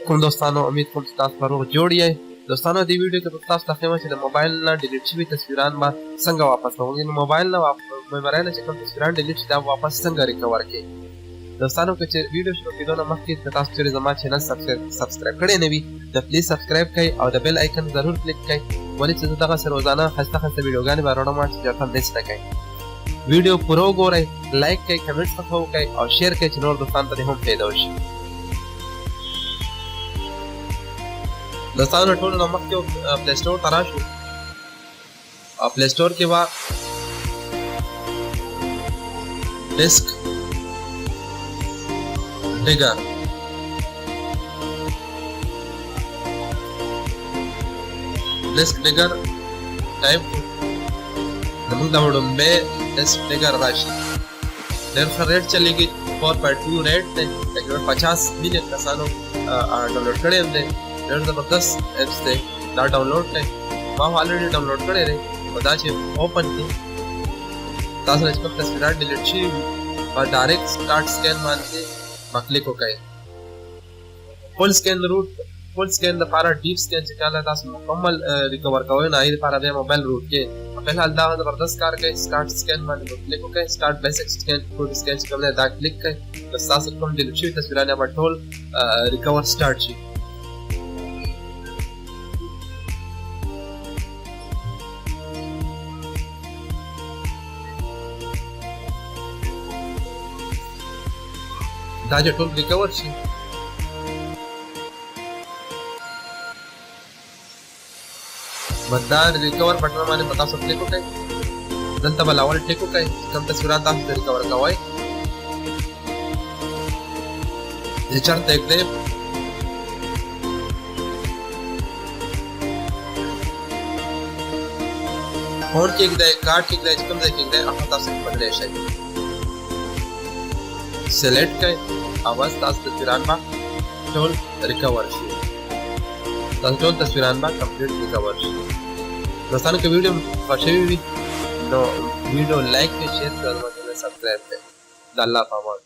کوم دوستانو امید کوم چې تاسو به روغ جوړ یئ. دوستانو دې ویډیو کې به تاسو ته ښیم چې د موبایل نه ډیلیټ شوي تصویران به څنګه واپس کوو. یعنې موبایل نه میمورۍ نه چې کوم تصویران ډیلیټ شي دا واپس څنګه ریکور کړئ. دوستانو که چې ویډیو شروع کېدو نه مخکې که تاسو چېرې زما چینل سبسکرایب کړی نه وي د پلیز سبسکرایب کړئ او د بیل آیکن ضرور کلیک کړئ، ولې چې زه دغسې روزانه ښایسته ښایسته ویډیوګانې به راوړم چې ډېر مس نه کړئ. ویډیو پوره وګورئ، لایک کړئ، کمنټس پکې وکړئ او شیر کړئ چې نور دوستانو ته دې هم فایده وشي. دوستانو ټولو نه مخکې پلی سټور ته راشو او پلی سټور کې به ډیسک ډیګر ټایپ زموږ د وړومبی ډیسک ډیګر راشي. ډېر ښه ریټ چلیږي، 4.2 ریټ دی، تقریبا 50 میلیون کسانو ډاونلوډ کړی هم دی. ډېر زبردست ایپس دی، دا ډاونلوډ دی، ما هم الریډي ډاونلوډ کړی دی. خو دا چې اوپن کړي تاسو نه چې کوم تصویرات ډیلیټ شوي وي په ډایرکټ سټارټ سکین باندې به کلیک وکړئ. فل سکین لپاره ډیپ سکین چې کله تاسو مکمل ریکور کوئ نو هغې لپاره بیا موبایل روټ کې په فلحال دا زبردست کار کوي. سټارټ سکین باندې به کلیک وکړئ، سټارټ بیسک سکین فوټو سکین چې کوم دی دا کلیک کړئ نو ستاسو کوم ډیلیټ شوي تصویران به ټول ریکور سټارټ شي. دا چې ټول ریکور شي دا ریکور بټن باندې په تاسو کلیک وکړئ. دلته به لاول ټیک وکړئ کوم تصویرات تاسو ته ریکور کوئ. یې چېرته کړئ فون کېږدئ، کارډ کېږدئ، چې کوم ځای کېږدئ هغه تاسو بدلی شئ. سلیکټ کړئ او بس تاسو تصویران به ټول ریکور شي، تاسو ټول تصویران به کمپلیټ ریکور شي. دوستانو که ویډیو خوښ شوي وي نو ویډیو لایک کړئ، شیر کړئ او سبسکرایب کړئ. د الله په امان.